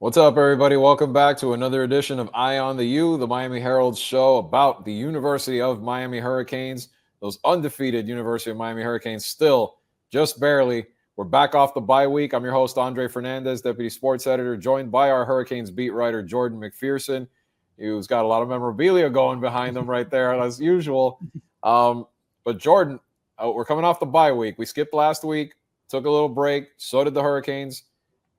What's up, everybody? Welcome back to another edition of Eye on the U, the Miami Herald show about the University of Miami Hurricanes. Those undefeated University of Miami Hurricanes still just barely. We're back off the bye week. I'm your host, Andre Fernandez, Deputy Sports Editor, joined by our Hurricanes beat writer, Jordan McPherson, who's got a lot of memorabilia going behind him right there, as usual. But Jordan, we're coming off the bye week. We skipped last week, took a little break. So did the Hurricanes.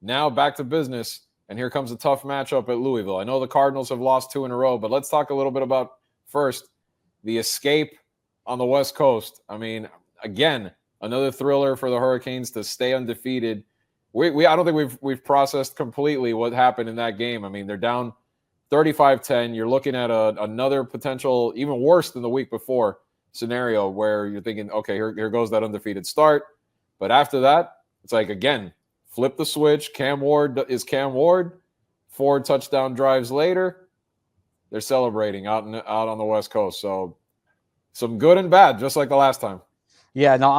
Now back to business. And here comes a tough matchup at Louisville. I know the Cardinals have lost 2 in a row, but let's talk a little bit about, first, the escape on the West Coast. I mean, again, another thriller for the Hurricanes to stay undefeated. I don't think we've processed completely what happened in that game. I mean, they're down 35-10. You're looking at another potential, even worse than the week before, scenario where you're thinking, okay, here goes that undefeated start. But after that, it's like, again, flip the switch. Cam Ward is Cam Ward. 4 touchdown drives later, they're celebrating out on the West Coast. So some good and bad, just like the last time. Yeah, no,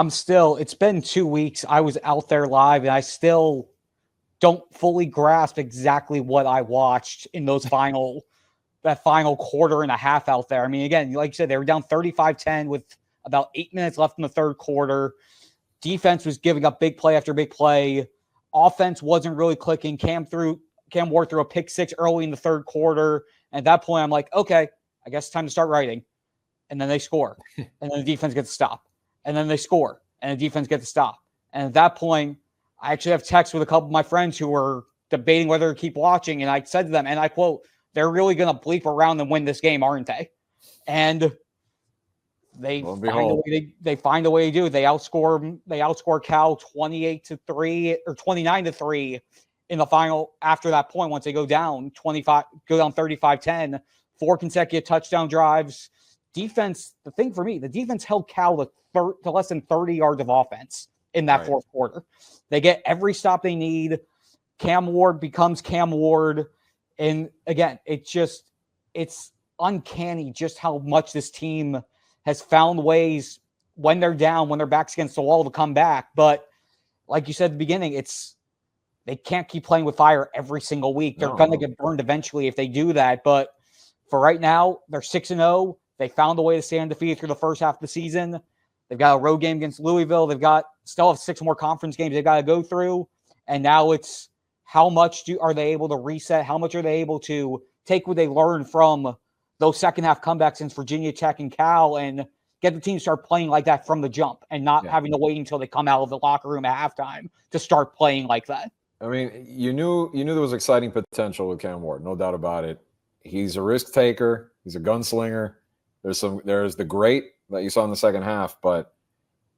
it's been 2 weeks. I was out there live, and I still don't fully grasp exactly what I watched in that final quarter and a half out there. I mean, again, like you said, they were down 35-10 with about 8 minutes left in the third quarter. Defense was giving up big play after big play. Offense wasn't really clicking. Cam Ward threw a pick 6 early in the third quarter. And at that point, I'm like, okay, I guess it's time to start writing. And then they score. And then the defense gets to stop. And then they score. And the defense gets to stop. And at that point, I actually have texts with a couple of my friends who were debating whether to keep watching. And I said to them, and I quote, "They're really going to bleep around and win this game, aren't they?" And they find a way to do it. They outscore Cal 28-3 or 29-3 in the final. After that point, once they go down 35-10, 4 consecutive touchdown drives. Defense, the thing for me, the defense held Cal to less than 30 yards of offense in that fourth quarter. They get every stop they need. Cam Ward becomes Cam Ward. And again, it's uncanny just how much this team has found ways when they're down, when their back's against the wall, to come back. But like you said at the beginning, they can't keep playing with fire every single week. They're going to get burned eventually if they do that. But for right now, they're 6-0. They found a way to stay undefeated through the first half of the season. They've got a road game against Louisville. Still have 6 more conference games they've got to go through. And now it's how much are they able to reset? How much are they able to take what they learned from those second half comebacks against Virginia Tech and Cal and get the team to start playing like that from the jump and not having to wait until they come out of the locker room at halftime to start playing like that? I mean, you knew there was exciting potential with Cam Ward, no doubt about it. He's a risk taker. He's a gunslinger. There's the great that you saw in the second half, but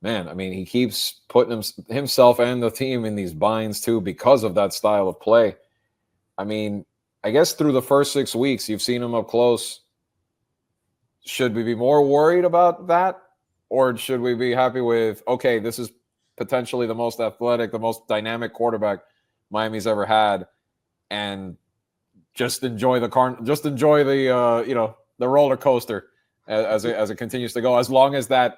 man, I mean, he keeps putting himself and the team in these binds too because of that style of play. I mean, I guess through the first 6 weeks, you've seen him up close. Should we be more worried about that? Or should we be happy with, okay, this is potentially the most athletic, the most dynamic quarterback Miami's ever had, and just enjoy the roller coaster as it continues to go, as long as that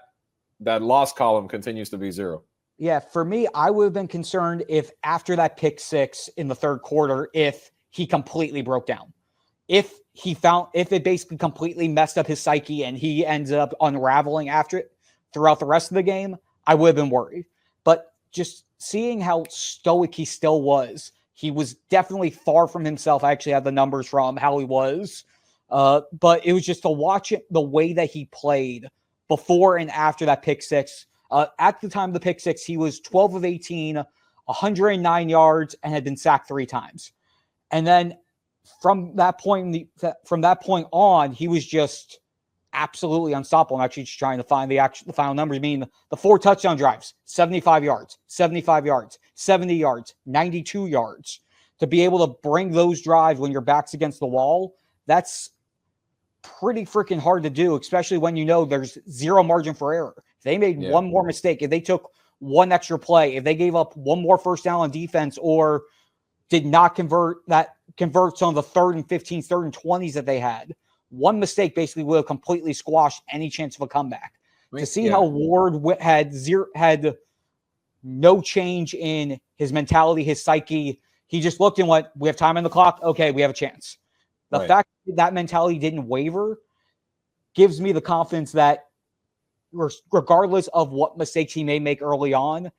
loss column continues to be 0. Yeah, for me, I would have been concerned if after that pick 6 in the third quarter, if he completely broke down. If it basically completely messed up his psyche and he ends up unraveling after it throughout the rest of the game, I would have been worried. But just seeing how stoic he still was, he was definitely far from himself. I actually have the numbers from how he was. But it was just to watch it, the way that he played before and after that pick 6. At the time of the pick 6, he was 12 of 18, 109 yards, and had been sacked 3 times. And then from that point on, he was just absolutely unstoppable. I'm actually just trying to find the final numbers. I mean, the 4 touchdown drives, 75 yards, 75 yards, 70 yards, 92 yards. To be able to bring those drives when your back's against the wall, that's pretty freaking hard to do, especially when you know there's 0 margin for error. If they made one more mistake, if they took one extra play, if they gave up one more first down on defense, or did not convert some of the 3rd and 15s, 3rd and 20s that they had, one mistake basically would have completely squashed any chance of a comeback. To see how Ward had no change in his mentality, his psyche, He just looked and went, we have time on the clock. Okay, we have a chance. The Right. fact that mentality didn't waver gives me the confidence that regardless of what mistakes he may make early on,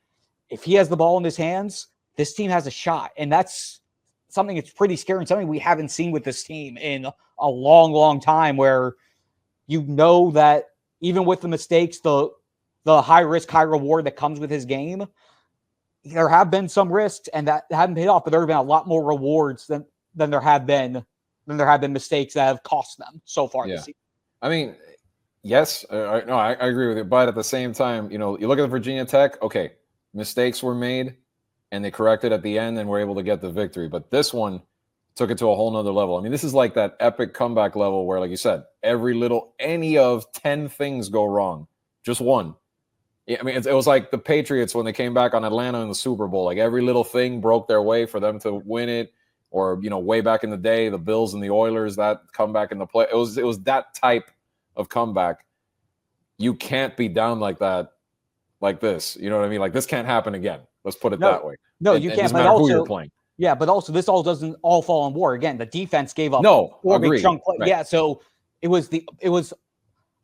if he has the ball in his hands, this team has a shot. And that's something that's pretty scary and something we haven't seen with this team in a long, long time, where you know that even with the mistakes, the high risk, high reward that comes with his game, there have been some risks and that haven't paid off, but there have been a lot more rewards than there have been mistakes that have cost them so far this season. I mean, yes, I agree with you. But at the same time, you look at Virginia Tech, okay, mistakes were made and they corrected at the end and were able to get the victory. But this one took it to a whole nother level. I mean, this is like that epic comeback level where, like you said, any of 10 things go wrong, just one. I mean, it was like the Patriots when they came back on Atlanta in the Super Bowl. Like every little thing broke their way for them to win it. Or, way back in the day, the Bills and the Oilers, that comeback in the play. It was that type of comeback. You can't be down like that, like this. You know what I mean? Like this can't happen again. Let's put it that way. No, you can't. It doesn't matter who you're playing. Yeah, but also this all doesn't all fall on war. Again, the defense gave up four big chunk play. Right. Yeah, so it was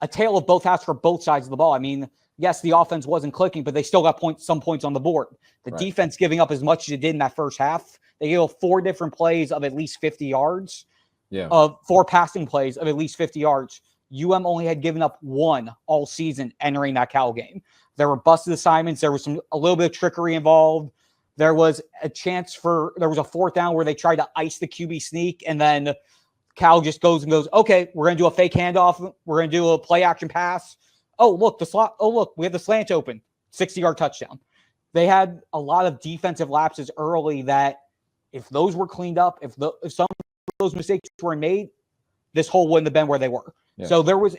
a tale of both halves for both sides of the ball. I mean, yes, the offense wasn't clicking, but they still got some points on the board. The defense giving up as much as it did in that first half. They gave up 4 different plays of at least 50 yards. Yeah. Of 4 passing plays of at least 50 yards. UM only had given up 1 all season entering that Cal game. There were busted assignments. There was a little bit of trickery involved. There was a 4th down where they tried to ice the QB sneak, and then Cal just goes, okay, we're going to do a fake handoff. We're going to do a play action pass. Oh, look, we have the slant open. 60-yard touchdown. They had a lot of defensive lapses early that if those were cleaned up, if some of those mistakes were made, this hole wouldn't have been where they were. Yeah. So there was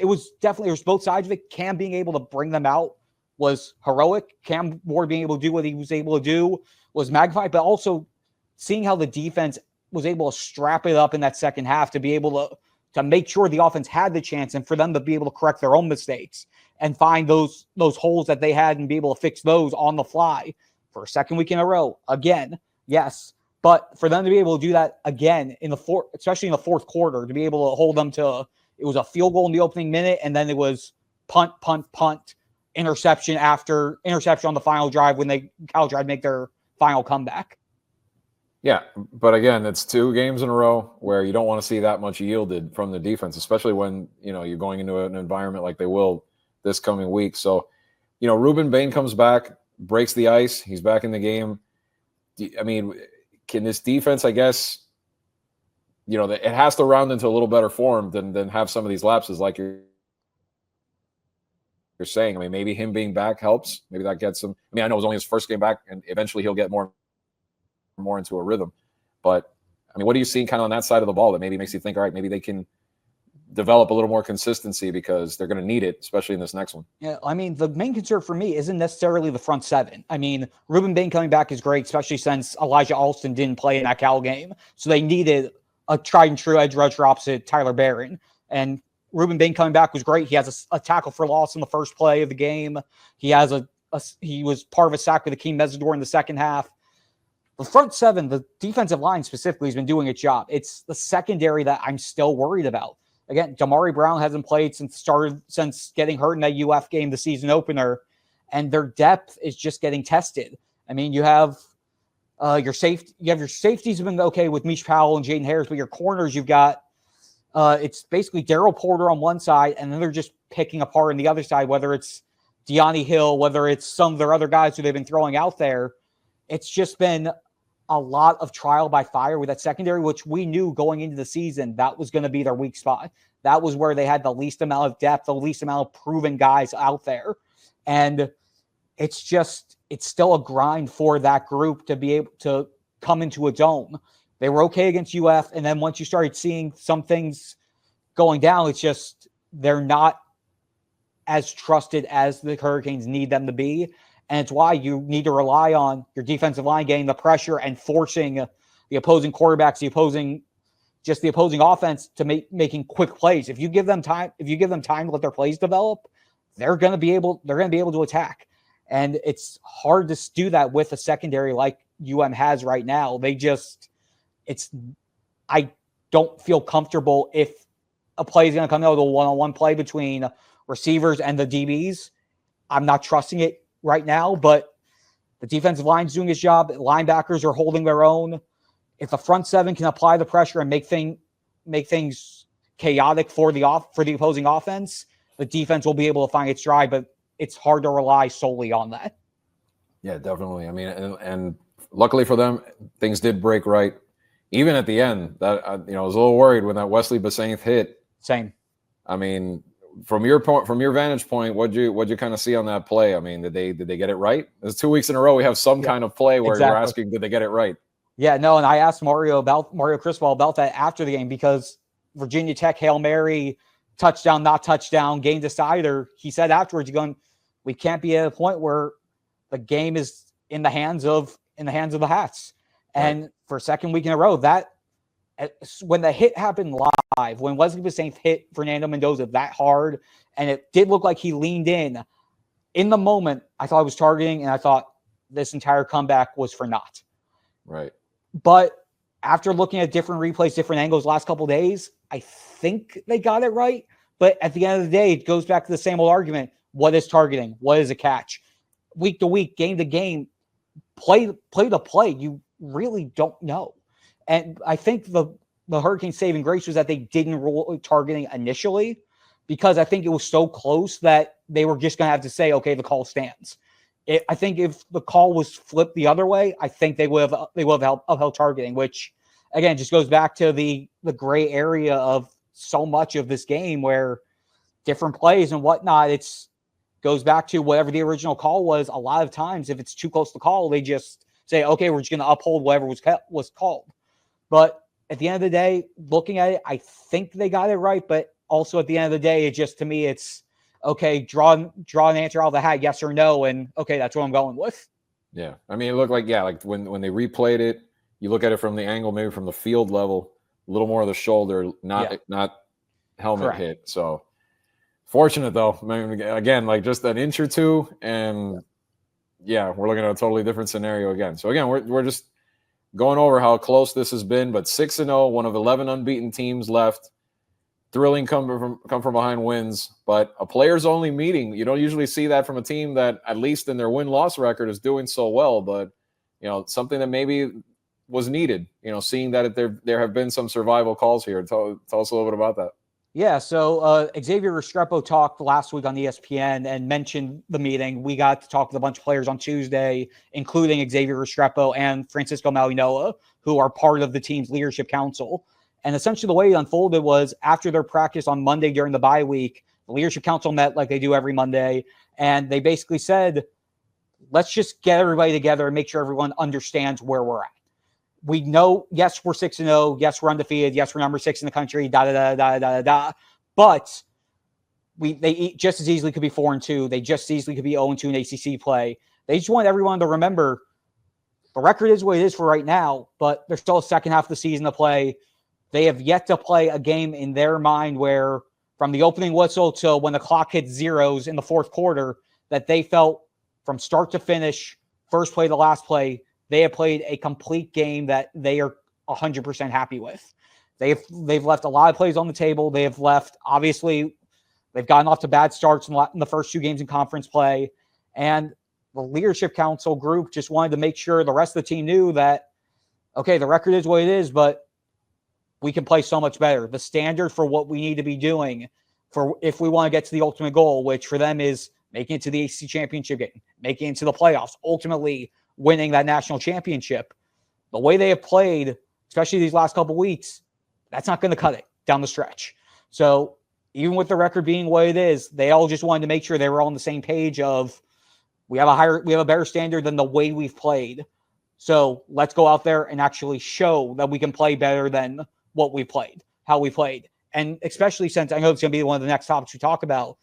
both sides of it. Cam being able to bring them out was heroic. Cam Ward being able to do what he was able to do was magnified, but also seeing how the defense was able to strap it up in that second half to be able to make sure the offense had the chance and for them to be able to correct their own mistakes and find those holes that they had and be able to fix those on the fly for a second week in a row. Again, yes. But for them to be able to do that again especially in the fourth quarter, to be able to hold them to, it was a field goal in the opening minute, and then it was punt, interception on the final drive when Cal tried to make their final comeback. Yeah, but again, it's 2 games in a row where you don't want to see that much yielded from the defense, especially when you're going into an environment like they will this coming week. So, Ruben Bain comes back, breaks the ice, he's back in the game. I mean, can this defense, I guess, it has to round into a little better form than have some of these lapses like you're saying. I mean, maybe him being back helps. Maybe that gets him. I mean, I know it was only his first game back, and eventually he'll get more into a rhythm. But, I mean, what are you seeing kind of on that side of the ball that maybe makes you think, all right, maybe they can develop a little more consistency because they're going to need it, especially in this next one? Yeah, I mean, the main concern for me isn't necessarily the front 7. I mean, Ruben Bain coming back is great, especially since Elijah Alston didn't play in that Cal game. So they needed a tried and true edge rusher opposite Tyler Barron. And Ruben Bain coming back was great. He has a tackle for loss in the first play of the game. He has he was part of a sack with Akeem Mesidor in the second half. The front 7, the defensive line specifically, has been doing its job. It's the secondary that I'm still worried about. Again, Damari Brown hasn't played since getting hurt in that UF game, the season opener, and their depth is just getting tested. I mean, you have your safeties have been okay with Mish Powell and Jaden Harris, but your corners, you've got it's basically Daryl Porter on one side, and then they're just picking apart on the other side, whether it's Deani Hill, whether it's some of their other guys who they've been throwing out there. It's just been a lot of trial by fire with that secondary, which we knew going into the season that was going to be their weak spot. That was where they had the least amount of depth, the least amount of proven guys out there. And it's still a grind for that group to be able to come into a dome. They were okay against UF, and then once you started seeing some things going down, it's just they're not as trusted as the Hurricanes need them to be. And it's why you need to rely on your defensive line getting the pressure and forcing the opposing quarterbacks, the opposing offense to making quick plays. If you give them time to let their plays develop, they're going to be able to attack. And it's hard to do that with a secondary like has right now. I don't feel comfortable if a play is going to come out of a one-on-one play between receivers and the DBs. I'm not trusting it right now, but the defensive line's doing its job. Linebackers are holding their own. If the front seven can apply the pressure and make things chaotic for the opposing offense, the defense will be able to find its stride, but it's hard to rely solely on that. Yeah, definitely. I mean, and luckily for them, things did break right. Even at the end, that I was a little worried when that Wesley Basaint hit. Same. I mean, from your vantage point, what'd you kind of see on that play? I mean, did they get it right? It's 2 weeks in a row we have some kind of play where we're asking, did they get it right? Yeah, no, and I asked Mario Cristobal about that after the game because Virginia Tech Hail Mary, touchdown, not touchdown, game decider. He said afterwards, we can't be at a point where the game is in the hands of the Hats. And for a second week in a row, that when the hit happened live, when Wesley Basaint hit Fernando Mendoza that hard, and it did look like he leaned in the moment, I thought it was targeting, and I thought this entire comeback was for naught. Right. But after looking at different replays, different angles last couple of days, I think they got it right. But at the end of the day, it goes back to the same old argument. What is targeting? What is a catch? Week to week, game to game, play to play, you really don't know. And I think the Hurricanes' saving grace was that they didn't roll targeting initially, because I think it was so close that they were just going to have to say, okay, the call stands. I think if the call was flipped the other way, I think they would have upheld targeting, which again just goes back to the gray area of so much of this game where different plays and whatnot. It's goes back to whatever the original call was. A lot of times, if it's too close to call, they just say, okay, we're just going to uphold whatever was called. But at the end of the day, looking at it, I think they got it right. But also at the end of the day, to me, it's okay, draw an answer out of the hat, yes or no, and okay, that's what I'm going with. Yeah. I mean, it looked like, like when they replayed it, you look at it from the angle, maybe from the field level, a little more of the shoulder, not helmet Correct. hit. So fortunate though. I mean, again, like just an inch or two, and we're looking at a totally different scenario again. So again, we're just going over how close this has been, but 6-0, one of 11 unbeaten teams left. Thrilling come from behind wins, but a players only meeting. You don't usually see that from a team that, at least in their win-loss record, is doing so well. But something that maybe was needed. Seeing that there have been some survival calls here. Tell us a little bit about that. Yeah, so Xavier Restrepo talked last week on ESPN and mentioned the meeting. We got to talk with a bunch of players on Tuesday, including Xavier Restrepo and Francisco Malinoa, who are part of the team's leadership council. And essentially the way it unfolded was after their practice on Monday during the bye week, the leadership council met like they do every Monday. And they basically said, let's just get everybody together and make sure everyone understands where we're at. We know, yes, we're 6-0. Yes, we're undefeated. Yes, we're number 6 in the country, But they just as easily could be 4-2. They just as easily could be 0-2 in ACC play. They just want everyone to remember the record is what it is for right now, but there's still a second half of the season to play. They have yet to play a game in their mind where from the opening whistle till when the clock hits zeros in the fourth quarter, that they felt from start to finish, first play to last play, they have played a complete game that they are 100% happy with. They've left a lot of plays on the table. They have left, obviously, they've gotten off to bad starts in the first 2 games in conference play. And the leadership council group just wanted to make sure the rest of the team knew that, okay, the record is what it is, but we can play so much better. The standard for what we need to be doing for if we want to get to the ultimate goal, which for them is making it to the ACC championship game, making it to the playoffs, ultimately winning that national championship. The way they have played, especially these last couple of weeks, that's not going to cut it down the stretch. So even with the record being what it is, they all just wanted to make sure they were all on the same page of we have a better standard than the way we've played. So let's go out there and actually show that we can play better than what we played, how we played. And especially since I know it's going to be one of the next topics we talk about,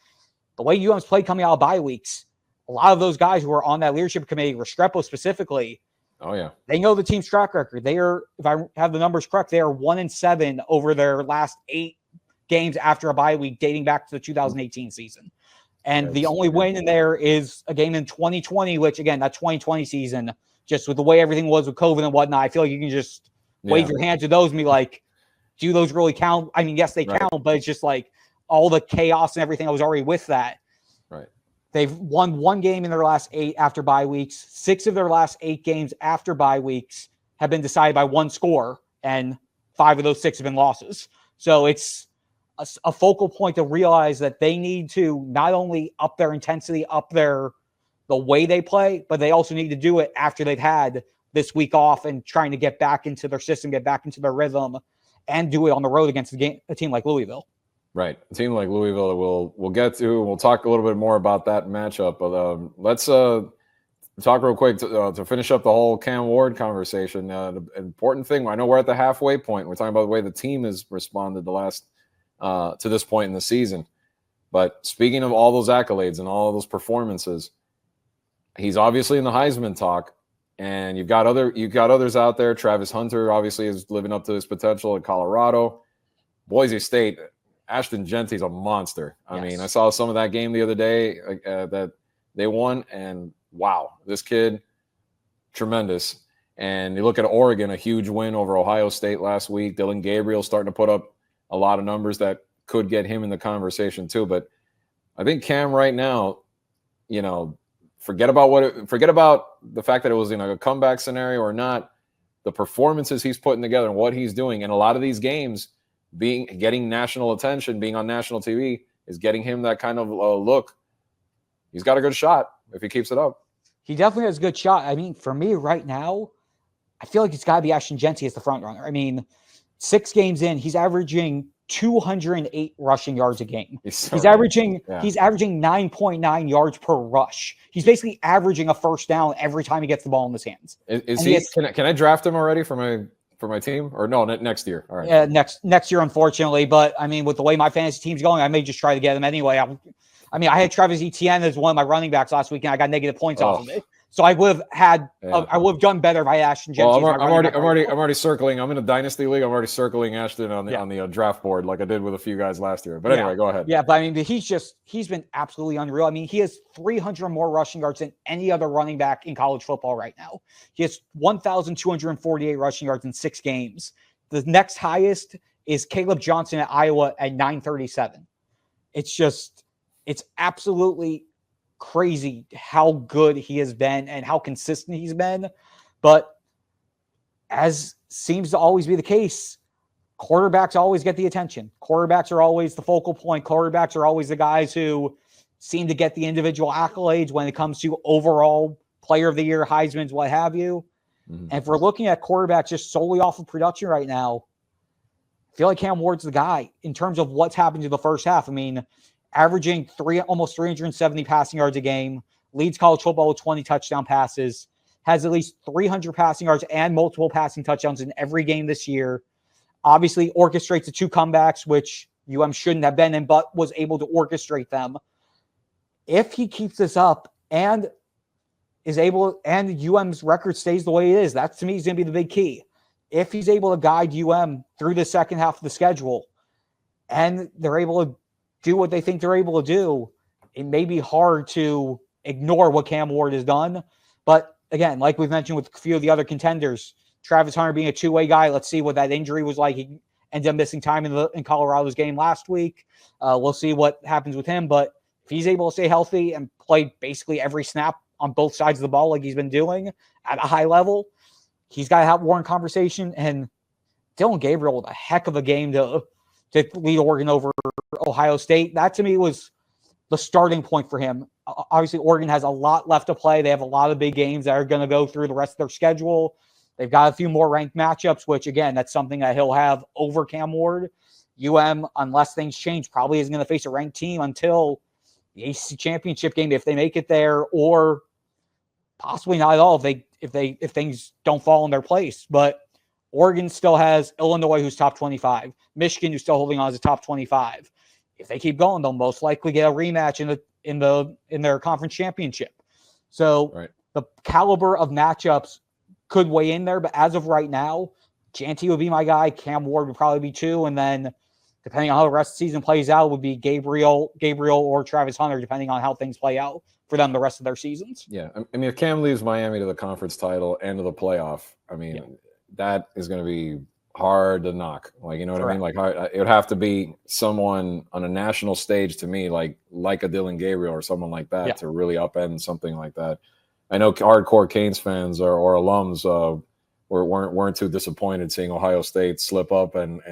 the way UM's played coming out of bye weeks, a lot of those guys who are on that leadership committee, Restrepo specifically, they know the team's track record. They are, if I have the numbers correct, they are 1-7 over their last 8 games after a bye week dating back to the 2018 season. And the only win in there is a game in 2020, which again, that 2020 season, just with the way everything was with COVID and whatnot, I feel like you can just wave your hands to those and be like, do those really count? I mean, yes, they count, but it's just like all the chaos and everything that was already with that. Right. They've won 1 game in their last 8 after bye weeks. 6 of their last 8 games after bye weeks have been decided by 1 score, and 5 of those 6 have been losses. So it's a focal point to realize that they need to not only up their intensity, the way they play, but they also need to do it after they've had this week off and trying to get back into their system, get back into their rhythm, and do it on the road against a team like Louisville. Right. A team like Louisville we'll get to. We'll talk a little bit more about that matchup. But let's talk real quick to finish up the whole Cam Ward conversation. The important thing, I know we're at the halfway point. We're talking about the way the team has responded to this point in the season. But speaking of all those accolades and all those performances, he's obviously in the Heisman talk. And you've got others out there. Travis Hunter obviously is living up to his potential at Colorado. Boise State, Ashton Genty's a monster. I mean, I saw some of that game the other day that they won, and wow, this kid, tremendous. And you look at Oregon, a huge win over Ohio State last week. Dylan Gabriel starting to put up a lot of numbers that could get him in the conversation too. But I think Cam right now, forget about the fact that it was a comeback scenario or not. The performances he's putting together and what he's doing in a lot of these games, getting national attention, being on national TV, is getting him that kind of look. He's got a good shot if he keeps it up. He definitely has a good shot. I mean, for me right now, I feel like it's got to be Ashton Genty as the front runner. I mean, 6 games in, he's averaging 208 rushing yards a game. He's averaging 9.9 yards per rush. He's basically averaging a first down every time he gets the ball in his hands. Can I draft him already for my team, or no, next year? All right. Yeah, next year, unfortunately. But I mean, with the way my fantasy team's going, I may just try to get him anyway. I had Travis Etienne as one of my running backs last week, and I got negative points off of it. So I would have had, I would have done better if I had Ashton Genty. Well, I'm already circling. I'm in a dynasty league. I'm already circling Ashton on the draft board, like I did with a few guys last year. But anyway, go ahead. Yeah, but I mean, he's been absolutely unreal. I mean, he has 300 more rushing yards than any other running back in college football right now. He has 1,248 rushing yards in 6 games. The next highest is Caleb Johnson at Iowa at 937. It's absolutely crazy how good he has been and how consistent he's been. But as seems to always be the case, quarterbacks always get the attention. Quarterbacks are always the focal point. Quarterbacks are always the guys who seem to get the individual accolades when it comes to overall player of the year, Heisman's, what have you. Mm-hmm. And if we're looking at quarterbacks just solely off of production right now, I feel like Cam Ward's the guy in terms of what's happened to the first half. I mean, averaging almost 370 passing yards a game, leads college football with 20 touchdown passes, has at least 300 passing yards and multiple passing touchdowns in every game this year. Obviously orchestrates the 2 comebacks, which UM shouldn't have been in, but was able to orchestrate them. If he keeps this up and UM's record stays the way it is, that to me is going to be the big key. If he's able to guide UM through the second half of the schedule and they're able to do what they think they're able to do, it may be hard to ignore what Cam Ward has done. But again, like we've mentioned with a few of the other contenders, Travis Hunter being a 2-way guy, let's see what that injury was like. He ended up missing time in Colorado's game last week. We'll see what happens with him. But if he's able to stay healthy and play basically every snap on both sides of the ball like he's been doing at a high level, he's got to have Warren conversation. And Dylan Gabriel with a heck of a game to lead Oregon over Ohio State. That to me was the starting point for him. Obviously, Oregon has a lot left to play. They have a lot of big games that are going to go through the rest of their schedule. They've got a few more ranked matchups, which again, that's something that he'll have over Cam Ward. UM, unless things change, probably isn't going to face a ranked team until the ACC championship game if they make it there, or possibly not at all if things don't fall in their place. But Oregon still has Illinois, who's top 25. Michigan, who's still holding on as a top 25. If they keep going, they'll most likely get a rematch in their conference championship. So the caliber of matchups could weigh in there. But as of right now, Genty would be my guy. Cam Ward would probably be 2. And then depending on how the rest of the season plays out, would be Gabriel or Travis Hunter, depending on how things play out for them the rest of their seasons. Yeah, I mean, if Cam leaves Miami to the conference title and to the playoff, I mean, that is going to be hard to knock. Like, you know what I mean? Like, it would have to be someone on a national stage to me, like a Dylan Gabriel or someone like that, to really upend something like that. I know hardcore Canes fans or alums weren't too disappointed seeing Ohio State slip up and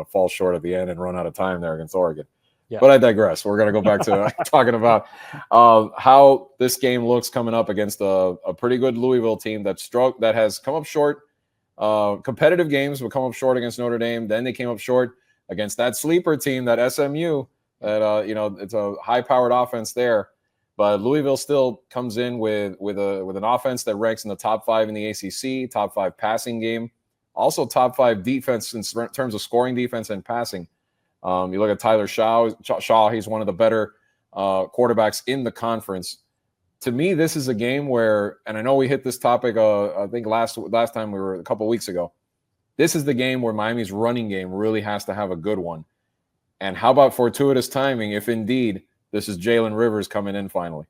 fall short at the end and run out of time there against Oregon. Yeah. But I digress. We're going to go back to talking about how this game looks coming up against a pretty good Louisville team that has come up short. Competitive games would come up short against Notre Dame. Then they came up short against that sleeper team, that SMU. That it's a high-powered offense there. But Louisville still comes in with an offense that ranks in the top 5 in the ACC, top 5 passing game, also top 5 defense in terms of scoring defense and passing. You look at Tyler Shaw, he's one of the better quarterbacks in the conference. To me, this is a game where, and I know we hit this topic, I think last time we were a couple weeks ago. This is the game where Miami's running game really has to have a good one. And how about fortuitous timing if indeed this is Jalen Rivers coming in finally?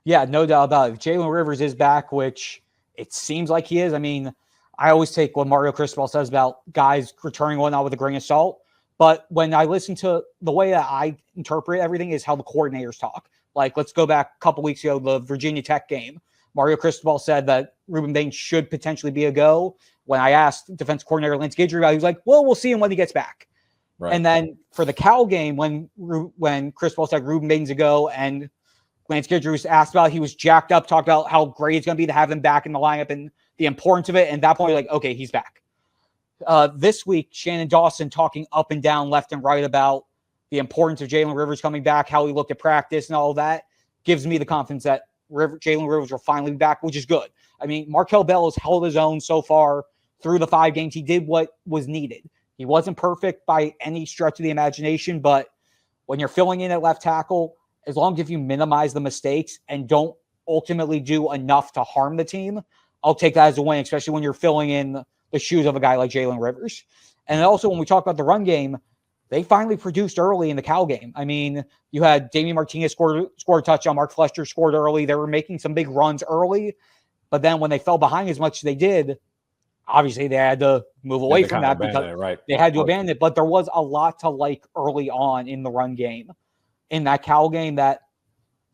Yeah, no doubt about it. If Jalen Rivers is back, which it seems like he is. I mean, I always take what Mario Cristobal says about guys returning whatnot with a grain of salt. But when I listen to the way that I interpret everything is how the coordinators talk. Like, let's go back a couple weeks ago, the Virginia Tech game. Mario Cristobal said that Ruben Bain should potentially be a go. When I asked defense coordinator Lance Guidry about it, he was like, well, we'll see him when he gets back. Right. And then for the Cal game, when Cristobal said Ruben Bain's a go and Lance Guidry was asked about it, he was jacked up, talked about how great it's going to be to have him back in the lineup and the importance of it. And at that point, you're like, okay, he's back. This week, Shannon Dawson talking up and down, left and right about the importance of Jalen Rivers coming back, how he looked at practice and all that, gives me the confidence that Jalen Rivers will finally be back, which is good. I mean, Markel Bell has held his own so far through the 5 games. He did what was needed. He wasn't perfect by any stretch of the imagination, but when you're filling in at left tackle, as long as you minimize the mistakes and don't ultimately do enough to harm the team, I'll take that as a win, especially when you're filling in the shoes of a guy like Jalen Rivers. And also when we talk about the run game, they finally produced early in the Cal game. I mean, you had Damian Martinez scored a touchdown, Mark Fletcher scored early. They were making some big runs early, but then when they fell behind as much as they did, obviously they had to move away from that because they had to abandon it. But there was a lot to like early on in the run game in that Cal game that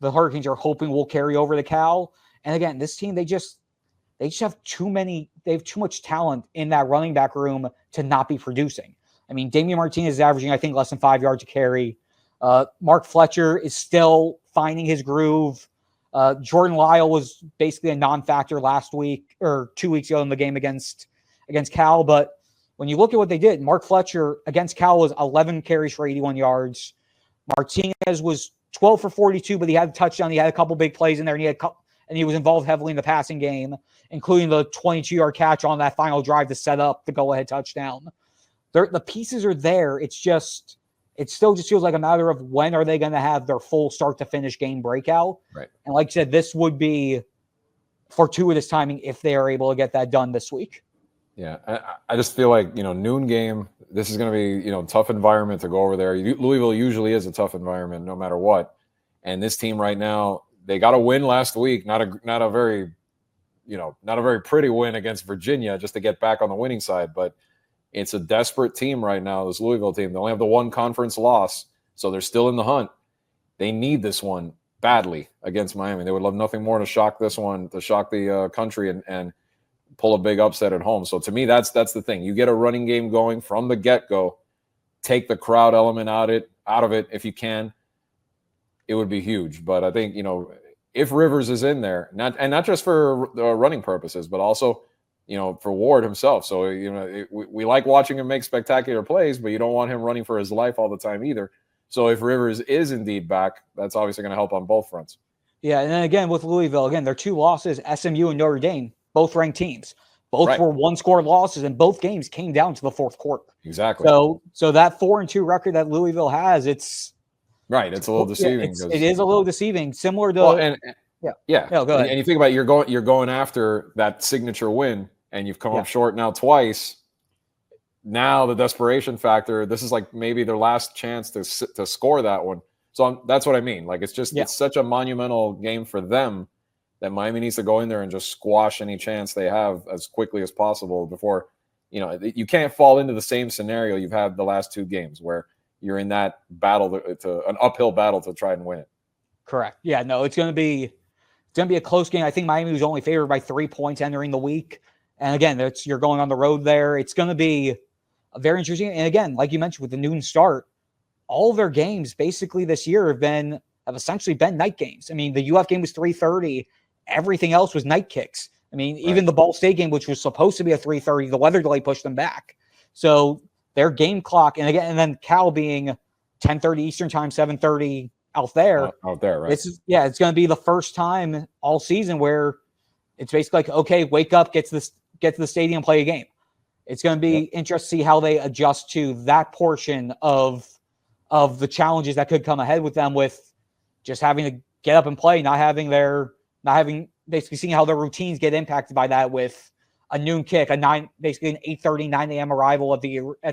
the Hurricanes are hoping will carry over the Cal. And again, this team, they just have they have too much talent in that running back room to not be producing. I mean, Damian Martinez is averaging, I think, less than 5 yards a carry. Mark Fletcher is still finding his groove. Jordan Lyle was basically a non-factor last week or 2 weeks ago in the game against Cal. But when you look at what they did, Mark Fletcher against Cal was 11 carries for 81 yards. Martinez was 12 for 42, but he had a touchdown. He had a couple big plays in there, and he was involved heavily in the passing game, including the 22-yard catch on that final drive to set up the go-ahead touchdown. The pieces are there. It still just feels like a matter of when are they going to have their full start-to-finish game breakout. Right. And like I said, this would be fortuitous timing if they are able to get that done this week. Yeah, I just feel like, noon game, this is going to be, tough environment to go over there. Louisville usually is a tough environment no matter what. And this team right now, they got a win last week, not a very pretty win against Virginia just to get back on the winning side, but it's a desperate team right now, this Louisville team. They only have the one conference loss, so they're still in the hunt. They need this one badly against Miami. They would love nothing more to shock this one, to shock the country and pull a big upset at home. So to me, that's the thing. You get a running game going from the get-go, take the crowd element out of it if you can. It would be huge. But I think, if Rivers is in there, not just for running purposes, but also for Ward himself. So, we like watching him make spectacular plays, but you don't want him running for his life all the time either. So if Rivers is indeed back, that's obviously going to help on both fronts. Yeah, and then again, with Louisville, their 2 losses, SMU and Notre Dame, both ranked teams. Both were 1-score losses, and both games came down to the fourth quarter. Exactly. So that 4-2 record that Louisville has, it's a little deceiving. It is a little deceiving, similar to go ahead. And you think about it, you're going after that signature win, and you've come up short now twice. Now the desperation factor, this is like maybe their last chance to score that one. So that's what I mean. Like, Yeah. it's such a monumental game for them that Miami needs to go in there and just squash any chance they have as quickly as possible before, you can't fall into the same scenario you've had the last 2 games where you're in that battle to an uphill battle to try and win it. Correct. Yeah, no, it's going to be a close game. I think Miami was only favored by 3 points entering the week. And again, you're going on the road there. It's going to be very interesting. And again, like you mentioned with the noon start, all of their games basically this year have essentially been night games. I mean, the UF game was 3:30. Everything else was night kicks. I mean, even the Ball State game, which was supposed to be a 3:30, the weather delay pushed them back. So their game clock, and then Cal being 10:30 Eastern time, 7:30 out there. Out there, right? It's going to be the first time all season where it's basically like, okay, wake up, get to the stadium, play a game. It's going to be interesting to see how they adjust to that portion of the challenges that could come ahead with them, with just having to get up and play, not having basically seeing how their routines get impacted by that with a noon kick, basically an 8:30, 9 a.m. arrival at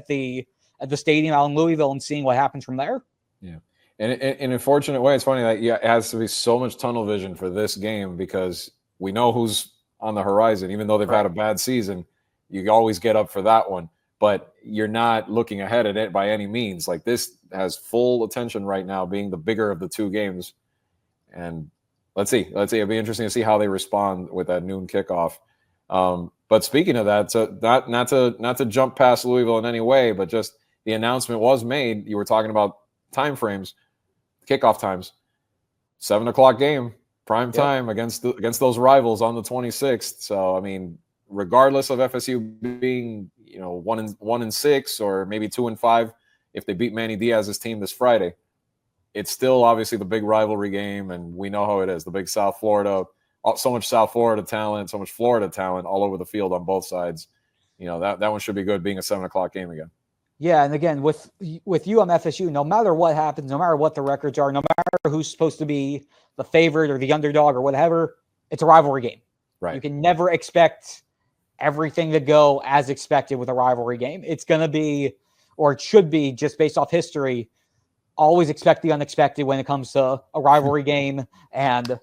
the stadium out in Louisville, and seeing what happens from there. Yeah. And in a fortunate way, it's funny that it has to be so much tunnel vision for this game because we know who's on the horizon. Even though they've had a bad season, you always get up for that one. But you're not looking ahead at it by any means. Like, this has full attention right now, being the bigger of the 2 games. And let's see. It'll be interesting to see how they respond with that noon kickoff. But speaking of that, so not to jump past Louisville in any way, but just the announcement was made. You were talking about time frames, kickoff times. 7:00 game, prime time against those rivals on the 26th. So I mean, regardless of FSU being 1-6 or maybe 2-5, if they beat Manny Diaz's team this Friday, it's still obviously the big rivalry game, and we know how it is. The big South Florida, so much South Florida talent, so much Florida talent all over the field on both sides. That one should be good, being a 7:00 game again. Yeah, and again, with FSU, no matter what happens, no matter what the records are, no matter who's supposed to be the favorite or the underdog or whatever, it's a rivalry game. Right. You can never expect everything to go as expected with a rivalry game. It's going to be, or it should be, just based off history, always expect the unexpected when it comes to a rivalry game. And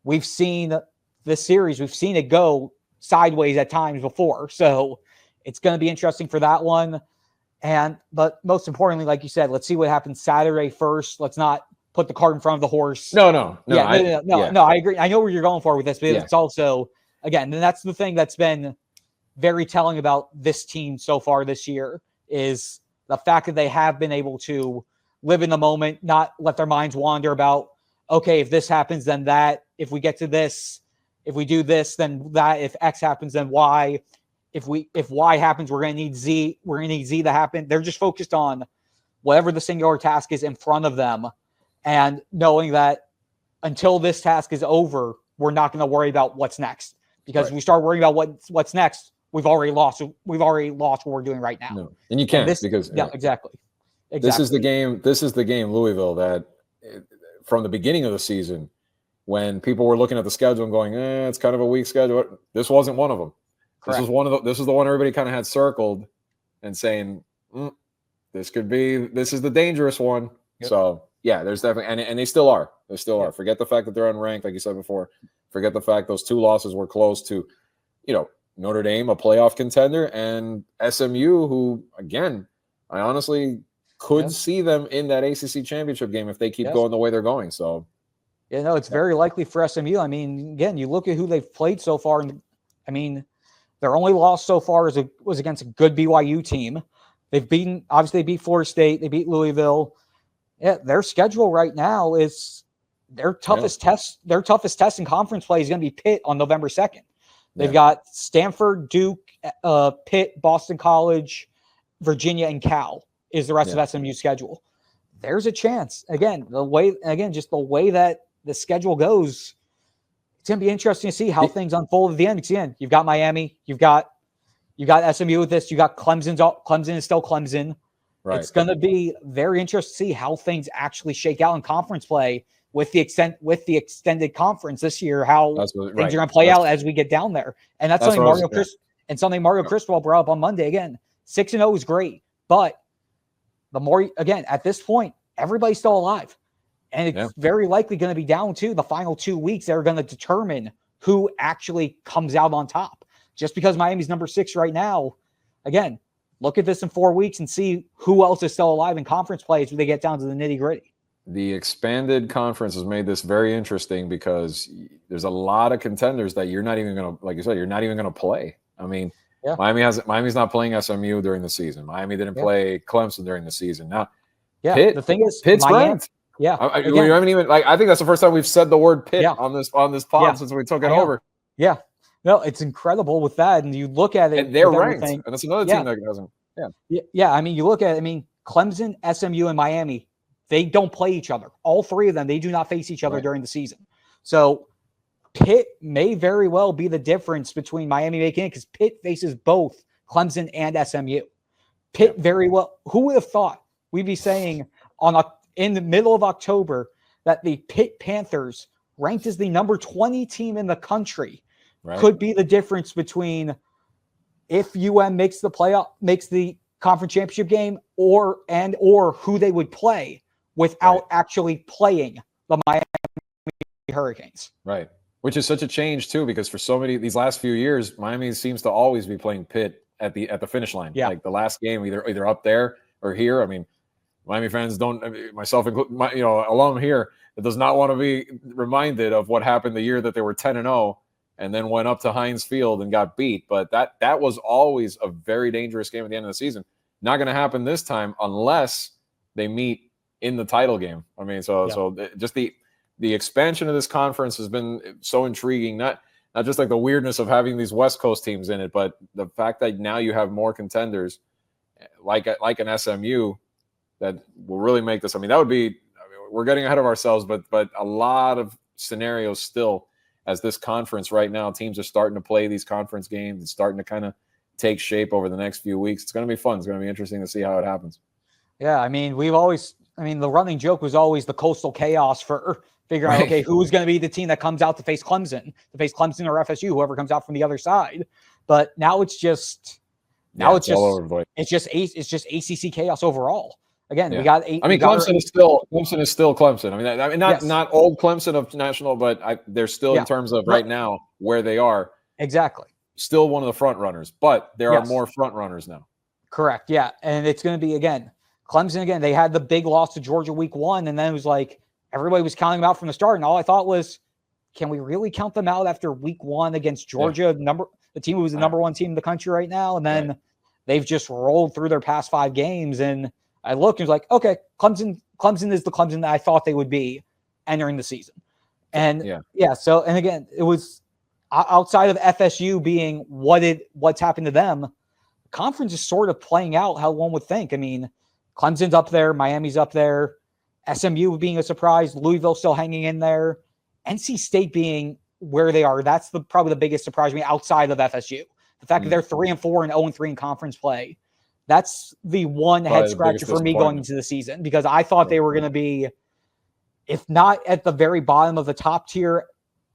we've seen this series, we've seen it go sideways at times before. So it's going to be interesting for that one. But most importantly, like you said, let's see what happens Saturday first. Let's not put the cart in front of the horse. No. I agree. I know where you're going for with this, but it's also, again, and that's the thing that's been very telling about this team so far this year, is the fact that they have been able to live in the moment, not let their minds wander about, okay, if this happens, then that. If we get to this, if we do this, then that. If X happens, then Y. If Y happens, we're going to need Z. We're going to need Z to happen. They're just focused on whatever the singular task is in front of them, and knowing that until this task is over, we're not going to worry about what's next. Because if we start worrying about what's next, we've already lost. We've already lost what we're doing right now. No. And you can't, because exactly. This is the game, Louisville, that from the beginning of the season, when people were looking at the schedule and going, it's kind of a weak schedule, this wasn't one of them. Correct. This is the one everybody kind of had circled and saying, this is the dangerous one. Yep. So yeah, there's definitely, and they still are. They still are. Forget the fact that they're unranked, like you said before. Forget the fact those 2 losses were close to, Notre Dame, a playoff contender, and SMU, who, again, I honestly could see them in that ACC championship game if they keep going the way they're going. So, it's very likely for SMU. I mean, again, you look at who they've played so far, and I mean, their only loss so far was against a good BYU team. They've beaten, obviously, they beat Florida State, they beat Louisville. Yeah, their schedule right now is their toughest test. Their toughest test in conference play is going to be Pitt on November 2nd. They've got Stanford, Duke, Pitt, Boston College, Virginia, and Cal is the rest of SMU's schedule. There's a chance. Just the way that the schedule goes, it's going to be interesting to see how things unfold at the end. Because again, you've got Miami, you've got SMU with this, you got Clemson is still Clemson. Right. It's going to be very interesting to see how things actually shake out in conference play with the extended conference this year, how things are going to play out as we get down there. And that's something Mario Cristobal brought up on Monday. Again, 6-0 is great, but the more, again, at this point, everybody's still alive. And it's very likely going to be down to the final 2 weeks that are going to determine who actually comes out on top. Just because Miami's number 6 right now, again, look at this in 4 weeks and see who else is still alive in conference play as they get down to the nitty-gritty. The expanded conference has made this very interesting because there's a lot of contenders that you're not even going to, like you said, you're not even going to play. I mean, Miami's not playing SMU during the season. Miami didn't play Clemson during the season. Now, the thing is, Pitt's Miami, ranked. We haven't even I think that's the first time we've said the word Pitt on this pod since we took it over. Yeah, no, it's incredible with that, and you look at it, and they're ranked, and that's another team that doesn't. Yeah. I mean, you look at it. I mean, Clemson, SMU, and Miami, they don't play each other. All three of them, they do not face each other during the season. So Pitt may very well be the difference between Miami making it because Pitt faces both Clemson and SMU. Pitt very well. Who would have thought we'd be saying in the middle of October that the Pitt Panthers, ranked as the number 20 team in the country, could be the difference between if UM makes the conference championship game, or who they would play without actually playing the Miami Hurricanes. Right. Which is such a change too, because for so many these last few years, Miami seems to always be playing Pitt at the finish line. Yeah. Like the last game, either up there or here. I mean, Miami fans don't, myself included, alone here, that does not want to be reminded of what happened the year that they were 10-0 and then went up to Heinz Field and got beat. But that was always a very dangerous game at the end of the season. Not going to happen this time unless they meet in the title game. I mean, so just the expansion of this conference has been so intriguing. Not just like the weirdness of having these West Coast teams in it, but the fact that now you have more contenders like an SMU that will really make this. I mean, that would be. We're getting ahead of ourselves, but a lot of scenarios still as this conference right now. Teams are starting to play these conference games. It's starting to kind of take shape over the next few weeks. It's going to be fun. It's going to be interesting to see how it happens. Yeah, I mean, the running joke was always the coastal chaos for figuring out, okay, who's going to be the team that comes out to face Clemson or FSU, whoever comes out from the other side. But now it's just all over the place. It's just ACC chaos overall. Again, we got eight. I mean, Clemson is still Clemson. I mean, not old Clemson of national, but they're still in terms of right now where they are. Exactly. Still one of the front runners, but there are more front runners now. Correct. Yeah, and it's going to be Clemson again. They had the big loss to Georgia week 1, and then it was like everybody was counting them out from the start, and all I thought was, can we really count them out after week 1 against Georgia, the team who was the number 1 team in the country right now, and then they've just rolled through their past 5 games and. I looked and was like, okay, Clemson is the Clemson that I thought they would be entering the season. And so again, it was outside of FSU being what's happened to them, the conference is sort of playing out how one would think. I mean, Clemson's up there, Miami's up there, SMU being a surprise, Louisville still hanging in there, NC State being where they are. That's probably the biggest surprise to me outside of FSU. The fact that they're 3-4 and 0-3 in conference play. That's the one head scratcher for me going into the season, because I thought they were going to be, if not at the very bottom of the top tier,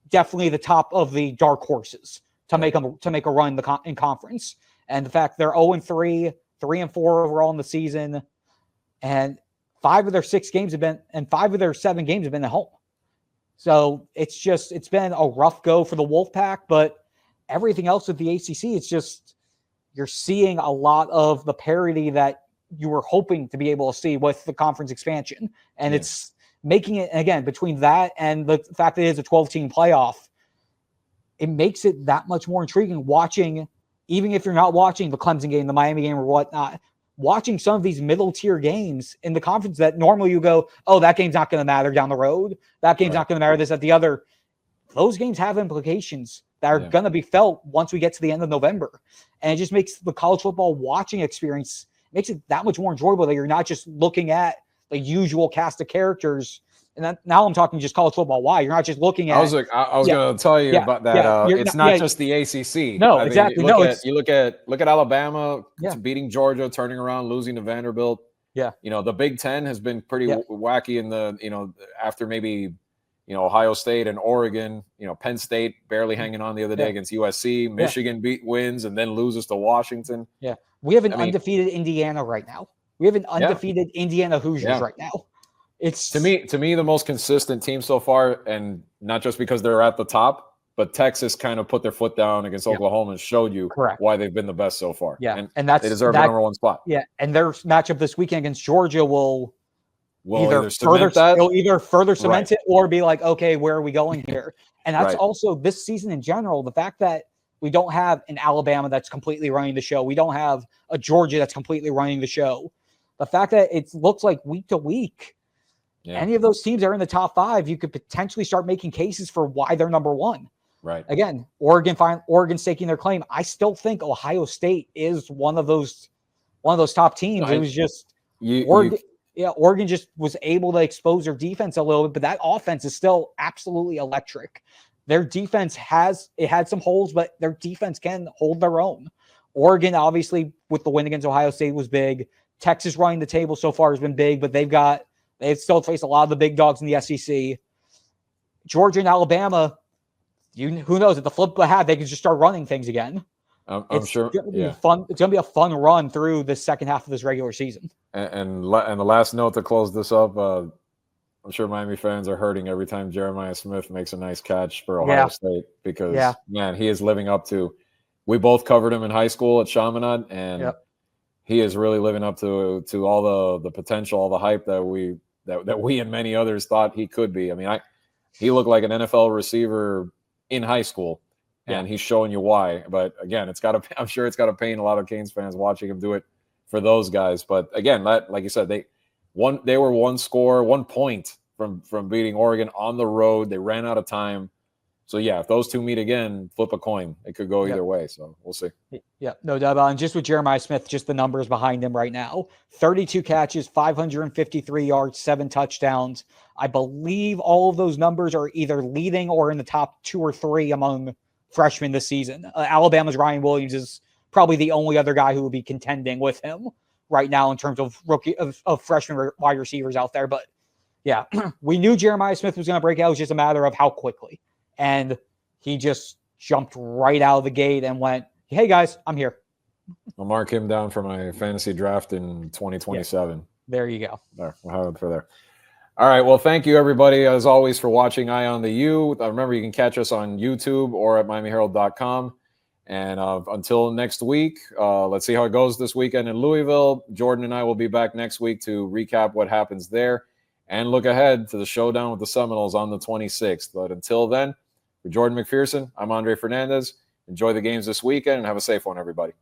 definitely the top of the dark horses to make a run in conference. And the fact they're 0-3, 3-4 overall in the season, and 5 of their 7 games have been at home. So it's been a rough go for the Wolfpack, but everything else with the ACC, it's just. You're seeing a lot of the parity that you were hoping to be able to see with the conference expansion. And it's making it, again, between that and the fact that it is a 12-team playoff, it makes it that much more intriguing watching, even if you're not watching the Clemson game, the Miami game or whatnot, watching some of these middle-tier games in the conference that normally you go, oh, that game's not going to matter down the road. That game's not going to matter this, that, the other. Those games have implications that are going to be felt once we get to the end of November. And it just makes the college football watching experience, makes it that much more enjoyable that you're not just looking at the usual cast of characters. And now I'm talking just college football. Why? You're not just looking at. I was going to tell you about that. It's not just the ACC. No, exactly. You look at Alabama beating Georgia, turning around, losing to Vanderbilt. Yeah. The Big Ten has been pretty wacky in the, after maybe, Ohio State and Oregon, Penn State barely hanging on the other day against USC. Michigan wins and then loses to Washington. Yeah. We have an undefeated Indiana right now. We have an undefeated Indiana Hoosiers right now. It's to me, the most consistent team so far, and not just because they're at the top, but Texas kind of put their foot down against Oklahoma and showed you correct why they've been the best so far. and they deserve a number one spot. Yeah, and their matchup this weekend against Georgia will either further cement it or be like, okay, where are we going here? And that's also this season in general, the fact that we don't have an Alabama that's completely running the show. We don't have a Georgia that's completely running the show. The fact that it looks like week to week, any of those teams that are in the top 5, you could potentially start making cases for why they're number 1. Right. Again, Oregon staking their claim. I still think Ohio State is one of those top teams. It was just Oregon just was able to expose their defense a little bit, but that offense is still absolutely electric. Their defense had some holes, but their defense can hold their own. Oregon, obviously, with the win against Ohio State was big. Texas running the table so far has been big, but they've still faced a lot of the big dogs in the SEC. Georgia and Alabama, who knows? At the flip of a hat, they can just start running things again. I'm sure. It's going to be a fun run through the second half of this regular season. And the last note to close this up, I'm sure Miami fans are hurting every time Jeremiah Smith makes a nice catch for Ohio State because, man, he is living up to – we both covered him in high school at Chaminade, and he is really living up to all the potential, all the hype that we and many others thought he could be. I mean, he looked like an NFL receiver in high school, and he's showing you why. But, again, I'm sure it's got to pain a lot of Canes fans watching him do it for those guys. But, again, like you said, they were one point from beating Oregon on the road. They ran out of time. So, if those two meet again, flip a coin. It could go either way. So, we'll see. Yeah, no doubt about it. And just with Jeremiah Smith, just the numbers behind him right now. 32 catches, 553 yards, 7 touchdowns. I believe all of those numbers are either leading or in the top 2 or 3 among freshmen this season. Alabama's Ryan Williams is probably the only other guy who would be contending with him right now in terms of freshman wide receivers out there. But we knew Jeremiah Smith was going to break out. It was just a matter of how quickly. And he just jumped right out of the gate and went, hey guys, I'm here. I'll mark him down for my fantasy draft in 2027. Yeah. There you go. There, we'll have it for there. All right. Well, thank you everybody as always for watching Eye on the U. Remember, you can catch us on YouTube or at MiamiHerald.com. And until next week, let's see how it goes this weekend in Louisville. Jordan and I will be back next week to recap what happens there and look ahead to the showdown with the Seminoles on the 26th. But until then, for Jordan McPherson, I'm Andre Fernandez. Enjoy the games this weekend and have a safe one, everybody.